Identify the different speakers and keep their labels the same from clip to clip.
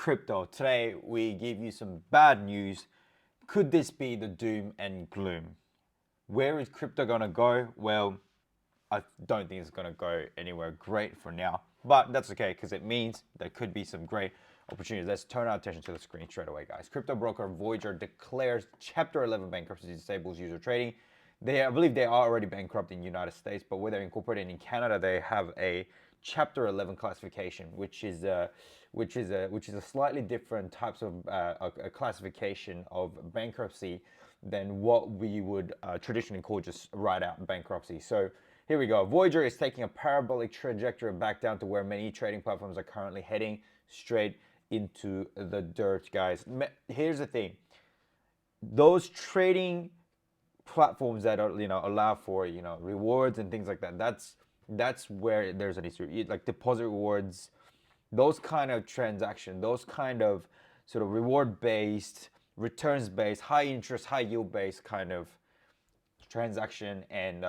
Speaker 1: crypto. Today we give you some bad news. Could this be the doom and gloom? Where is crypto gonna go? Well, I don't think it's gonna go anywhere great for now, but that's okay because it means there could be some great opportunities. Let's turn our attention to the screen straight away, guys. Crypto broker Voyager declares Chapter 11 bankruptcy, disables user trading. I believe they are already bankrupt in the United States, but where they're incorporated in Canada, they have a Chapter 11 classification, which is a slightly different types of a classification of bankruptcy than what we would traditionally call just right out bankruptcy. So here we go. Voyager is taking a parabolic trajectory back down to where many trading platforms are currently heading, straight into the dirt, guys. Here's the thing: those trading platforms that are allow for rewards and things like that, that's where there's an issue. Like deposit rewards, those kind of transaction, those kind of sort of reward based, returns based, high interest, high yield based kind of transaction and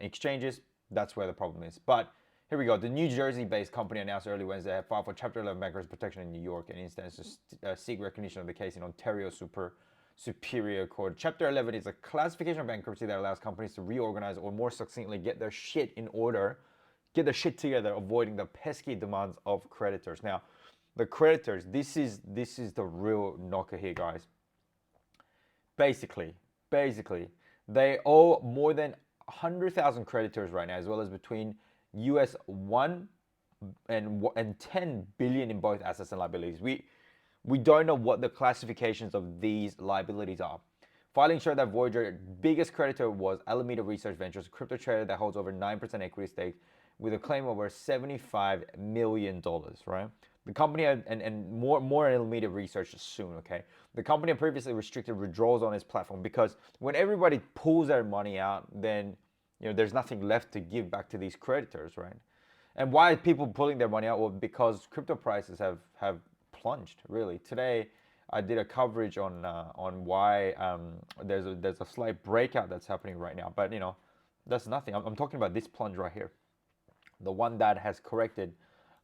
Speaker 1: exchanges, that's where the problem is. But here we go. The New Jersey-based company announced early Wednesday had filed for Chapter 11 bankruptcy protection in New York and instead to seek recognition of the case in Ontario Superior Court. Chapter 11 is a classification of bankruptcy that allows companies to reorganize or more succinctly get their shit in order, get their shit together, avoiding the pesky demands of creditors. Now, the creditors, this is the real knocker here, guys. Basically, they owe more than 100,000 creditors right now, as well as between US 1 and 10 billion in both assets and liabilities. We don't know what the classifications of these liabilities are. Filings showed that Voyager's biggest creditor was Alameda Research Ventures, a crypto trader that holds over 9% equity stake with a claim of over $75 million, right? The company had, and more Alameda Research soon, okay? The company had previously restricted withdrawals on its platform because when everybody pulls their money out, then there's nothing left to give back to these creditors, right? And why are people pulling their money out? Well, because crypto prices have plunged, really. Today, I did a coverage on why there's a slight breakout that's happening right now, but that's nothing. I'm talking about this plunge right here, the one that has corrected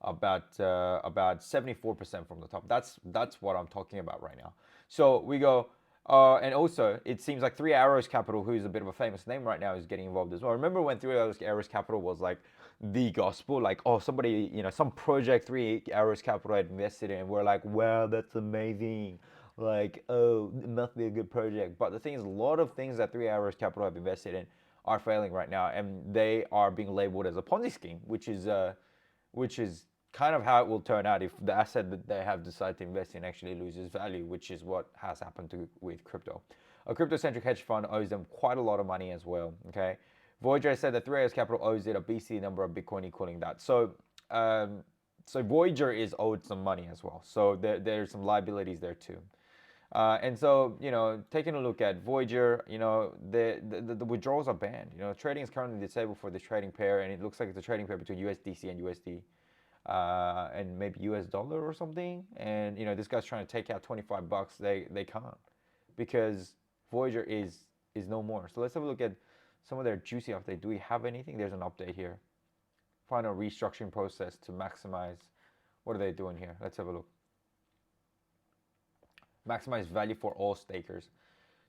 Speaker 1: about 74% from the top. That's what I'm talking about right now. So we go, and also it seems like Three Arrows Capital, who's a bit of a famous name right now, is getting involved as well. Remember when Three Arrows Capital was like the gospel, like, oh, somebody, some project Three Arrows Capital had invested in, and we're like, wow, that's amazing, like, oh, it must be a good project. But the thing is, a lot of things that Three Arrows Capital have invested in are failing right now, and they are being labeled as a Ponzi scheme, which is kind of how it will turn out if the asset that they have decided to invest in actually loses value, which is what has happened with crypto. A crypto-centric hedge fund owes them quite a lot of money as well, okay? Voyager said that Three Arrows Capital owes it a BC number of Bitcoin equaling that. So Voyager is owed some money as well. So there's some liabilities there too. And so, taking a look at Voyager, the withdrawals are banned. Trading is currently disabled for this trading pair, and it looks like it's a trading pair between USDC and USD. And maybe US dollar or something, and this guy's trying to take out $25. They can't, because Voyager is no more. So let's have a look at some of their juicy update. Do we have anything? There's an update here. Final restructuring process to maximize. What are they doing here? Let's have a look. Maximize value for all stakers.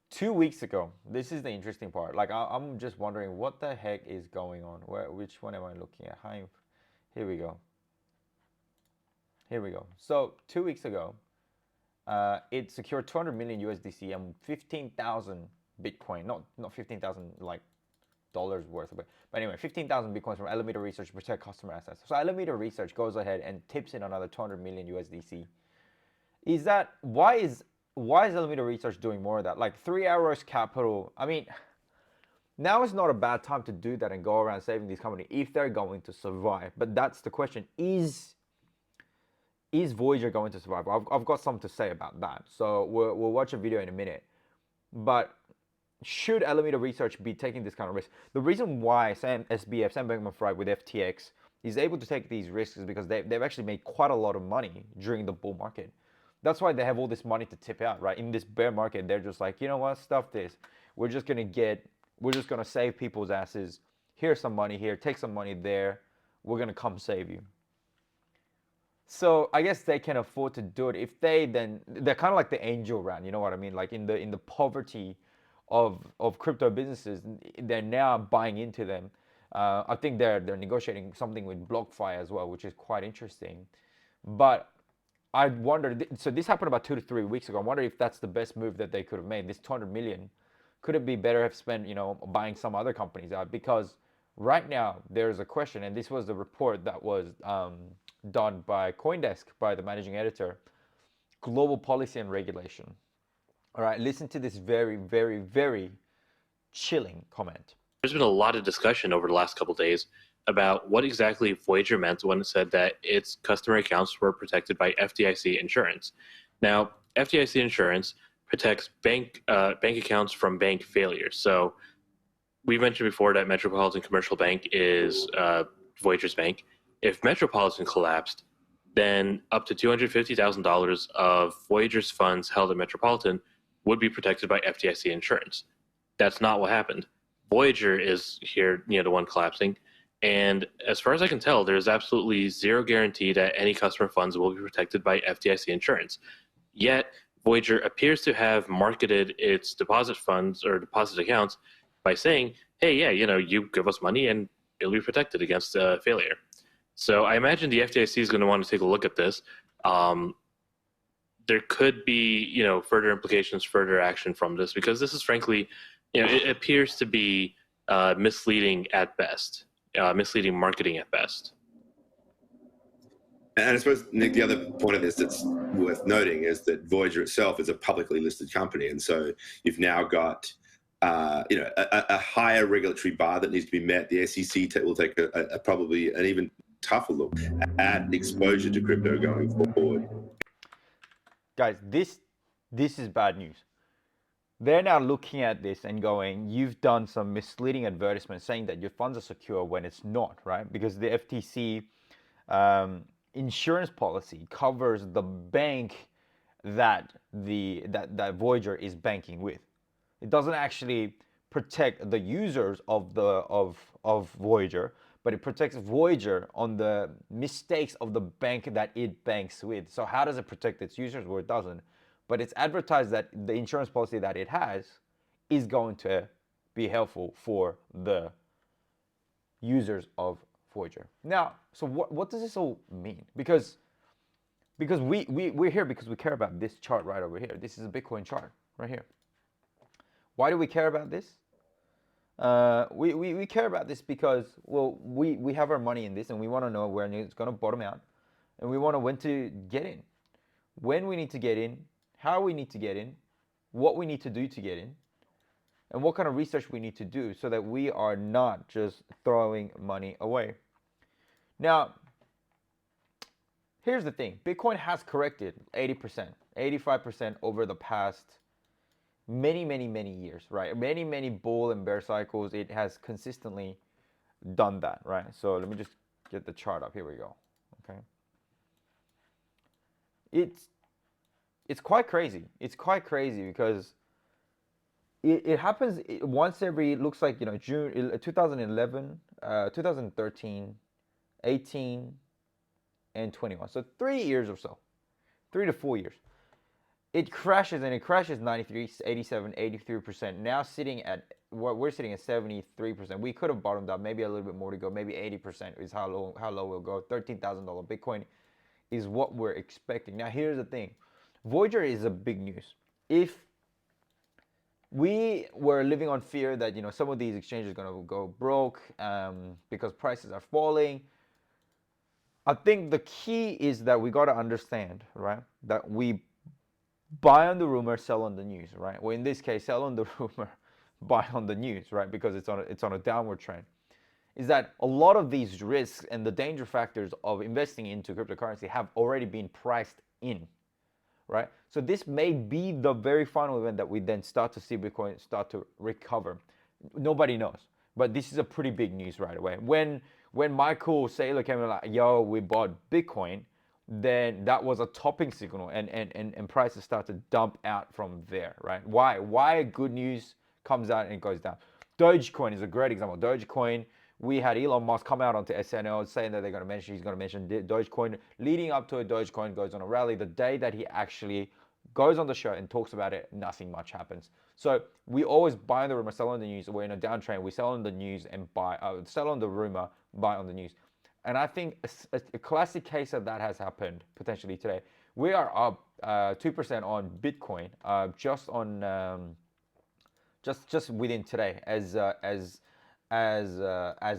Speaker 1: 2 weeks ago, this is the interesting part. Like, I'm just wondering what the heck is going on. Which one am I looking at? Here we go. So 2 weeks ago, it secured 200 million USDC and 15,000 Bitcoin. Not 15,000 like dollars worth of it, but anyway, 15,000 Bitcoins from Alameda Research to protect customer assets. So Alameda Research goes ahead and tips in another 200 million USDC. Why is Alameda Research doing more of that? Like Three Arrows Capital. I mean, now is not a bad time to do that and go around saving these companies if they're going to survive. But that's the question: Is Voyager going to survive? I've got something to say about that. So we'll watch a video in a minute. But should Alameda Research be taking this kind of risk? The reason why Sam Bankman-Fried with FTX is able to take these risks is because they've actually made quite a lot of money during the bull market. That's why they have all this money to tip out, right? In this bear market, they're just like, you know what, stuff this. We're just gonna save people's asses. Here's some money here, take some money there. We're gonna come save you. So I guess they can afford to do it. If they then they're kind of like the angel round, you know what I mean? Like in the poverty of crypto businesses, they're now buying into them. I think they're negotiating something with BlockFi as well, which is quite interesting. But I wondered, so this happened about 2 to 3 weeks ago. I wonder if that's the best move that they could have made. This 200 million, could it be better if spent, buying some other companies out? Because right now there's a question, and this was the report that was done by Coindesk by the managing editor, global policy and regulation. All right, listen to this very, very, very chilling comment.
Speaker 2: There's been a lot of discussion over the last couple of days about what exactly Voyager meant when it said that its customer accounts were protected by FDIC insurance. Now, FDIC insurance protects bank accounts from bank failures. So we mentioned before that Metropolitan Commercial Bank is Voyager's bank. If Metropolitan collapsed, then up to $250,000 of Voyager's funds held at Metropolitan would be protected by FDIC insurance. That's not what happened. Voyager is here, the one collapsing. And as far as I can tell, there's absolutely zero guarantee that any customer funds will be protected by FDIC insurance. Yet, Voyager appears to have marketed its deposit funds or deposit accounts by saying, hey, yeah, you give us money and it'll be protected against failure. So I imagine the FDIC is going to want to take a look at this. There could be, further implications, further action from this, because this is frankly, it appears to be misleading at best, misleading marketing at best.
Speaker 3: And I suppose, Nick, the other point of this that's worth noting is that Voyager itself is a publicly listed company. And so you've now got, a higher regulatory bar that needs to be met. The SEC will take a probably an even tougher look at exposure to crypto going forward.
Speaker 1: Guys, this is bad news. They're now looking at this and going, you've done some misleading advertisements saying that your funds are secure when it's not, right? Because the FTC insurance policy covers the bank that Voyager is banking with. It doesn't actually protect the users of Voyager, but it protects Voyager on the mistakes of the bank that it banks with. So how does it protect its users? Well, it doesn't. But it's advertised that the insurance policy that it has is going to be helpful for the users of Voyager. Now, so what does this all mean? Because we're here because we care about this chart right over here. This is a Bitcoin chart right here. Why do we care about this? We care about this because, well, we have our money in this and we want to know where it's going to bottom out, and we want to when to get in, when we need to get in, how we need to get in, what we need to do to get in, and what kind of research we need to do so that we are not just throwing money away. Now, here's the thing. Bitcoin has corrected 80%, 85% over the past many years, right? Many bull and bear cycles. It has consistently done that, right? So let me just get the chart up. Here we go. Okay. It's quite crazy. It's quite crazy because it happens once every, looks like, June 2011, 2013, 18, and 21. So 3 years or so, 3 to 4 years. It crashes, and it crashes 93, 87, 83%. Now sitting at, we're sitting at 73%. We could have bottomed out, maybe a little bit more to go. Maybe 80% is how low we'll go. $13,000 Bitcoin is what we're expecting. Now here's the thing. Voyager is a big news. If we were living on fear that some of these exchanges are going to go broke because prices are falling, I think the key is that we got to understand, right, that we buy on the rumor, sell on the news, right? Well, in this case, sell on the rumor, buy on the news, right? Because it's on a downward trend. Is that a lot of these risks and the danger factors of investing into cryptocurrency have already been priced in, right? So this may be the very final event that we then start to see Bitcoin start to recover. Nobody knows, but this is a pretty big news right away. When Michael Saylor came in like, yo, we bought Bitcoin, then that was a topping signal, and prices start to dump out from there, right? Why good news comes out and it goes down. Dogecoin is a great example. Dogecoin We had Elon Musk come out onto SNL saying that he's going to mention Dogecoin. Leading up to it, Dogecoin goes on a rally. The day that he actually goes on the show and talks about it, nothing much happens. So we always buy on the rumor, sell on the news. We're in a downtrend. We sell on the news and sell on the rumor, buy on the news. And I think a classic case of that has happened potentially today. We are up 2% on Bitcoin, just within today, as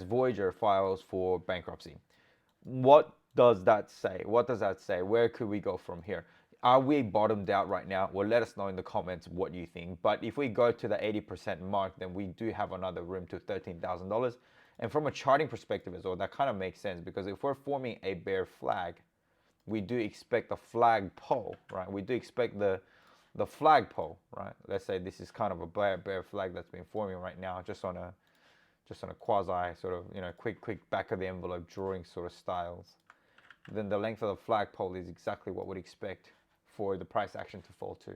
Speaker 1: Voyager files for bankruptcy. What does that say? What does that say? Where could we go from here? Are we bottomed out right now? Well, let us know in the comments what you think. But if we go to the 80% mark, then we do have another room to $13,000. And from a charting perspective as well, that kind of makes sense, because if we're forming a bear flag, we do expect a flag pole, right? We do expect the flag pole, right? Let's say this is kind of a bear flag that's been forming right now, just on a quasi sort of, quick back of the envelope drawing sort of styles. Then the length of the flagpole is exactly what we'd expect for the price action to fall to.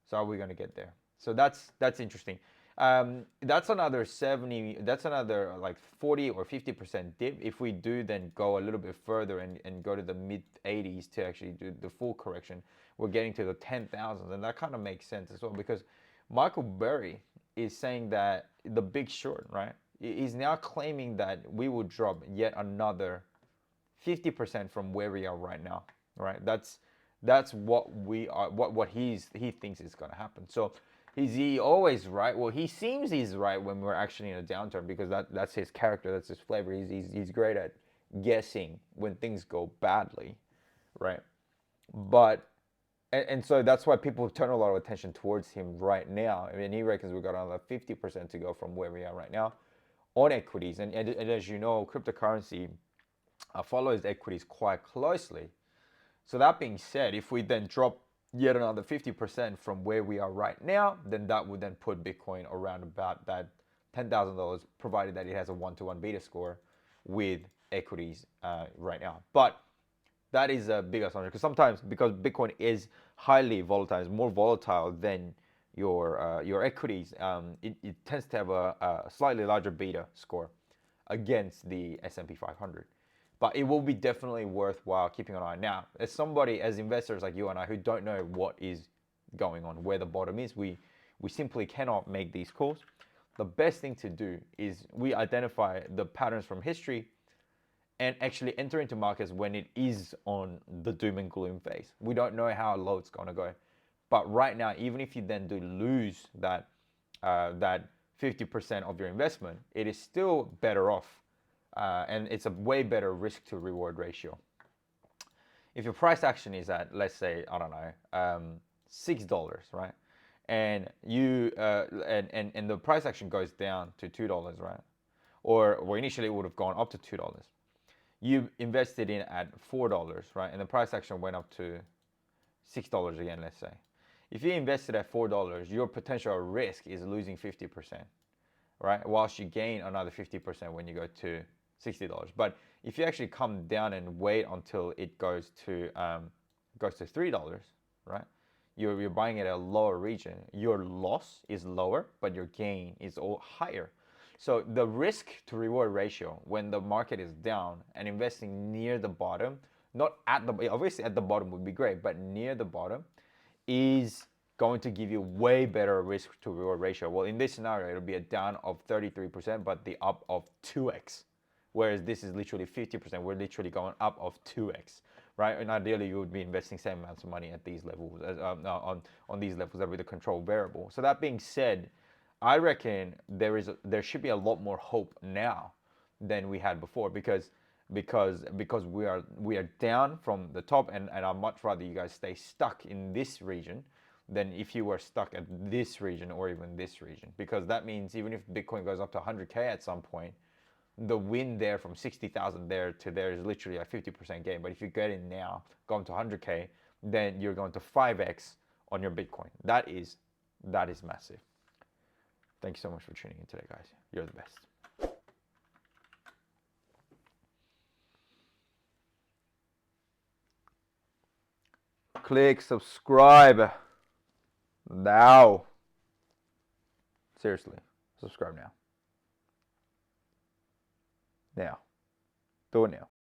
Speaker 1: So are we going to get there? So that's interesting. That's another 70. That's another like 40 or 50% dip. If we do then go a little bit further and go to the mid 80s to actually do the full correction, we're getting to the 10,000, and that kind of makes sense as well, because Michael Burry is saying that the Big Short, right? He's now claiming that we will drop yet another 50% from where we are right now, right? That's what we are, what he thinks is going to happen. So is he always right? Well, he seems he's right when we're actually in a downturn, because that's his character, that's his flavor. He's great at guessing when things go badly, right? But and so that's why people turn a lot of attention towards him right now. I mean, he reckons we've got another 50% to go from where we are right now on equities. And as you know, cryptocurrency follows equities quite closely. So that being said, if we then drop yet another 50% from where we are right now, then that would then put Bitcoin around about that $10,000, provided that it has a 1-to-1 beta score with equities right now. But that is a big assumption, because sometimes, because Bitcoin is highly volatile, it's more volatile than your equities, it tends to have a slightly larger beta score against the S&P 500. But it will be definitely worthwhile keeping an eye. Now, as investors like you and I who don't know what is going on, where the bottom is, we simply cannot make these calls. The best thing to do is we identify the patterns from history and actually enter into markets when it is on the doom and gloom phase. We don't know how low it's going to go. But right now, even if you then do lose that 50% of your investment, it is still better off. And it's a way better risk to reward ratio. If your price action is at, let's say, I don't know, $6, right? And you and the price action goes down to $2, right? Or initially it would have gone up to $2. You invested in at $4, right? And the price action went up to $6 again, let's say. If you invested at $4, your potential risk is losing 50%, right? Whilst you gain another 50% when you go to $60. But if you actually come down and wait until it goes to $3, right? You're buying at a lower region. Your loss is lower, but your gain is all higher. So the risk to reward ratio when the market is down and investing near the bottom, not at the, obviously at the bottom would be great, but near the bottom is going to give you way better risk to reward ratio. Well, in this scenario, it'll be a down of 33%, but the up of 2x. Whereas this is literally 50%. We're literally going up of 2x, right? And ideally, you would be investing same amounts of money at these levels, on these levels that with the control variable. So that being said, I reckon there should be a lot more hope now than we had before, because we are down from the top, and I'd much rather you guys stay stuck in this region than if you were stuck at this region or even this region, because that means even if Bitcoin goes up to 100K at some point, the win there from 60,000 there to there is literally a 50% gain. But if you get in now, going to 100K, then you're going to 5x on your Bitcoin. That is massive. Thank you so much for tuning in today, guys. You're the best. Click subscribe now. Seriously, subscribe now. Now. Do it now.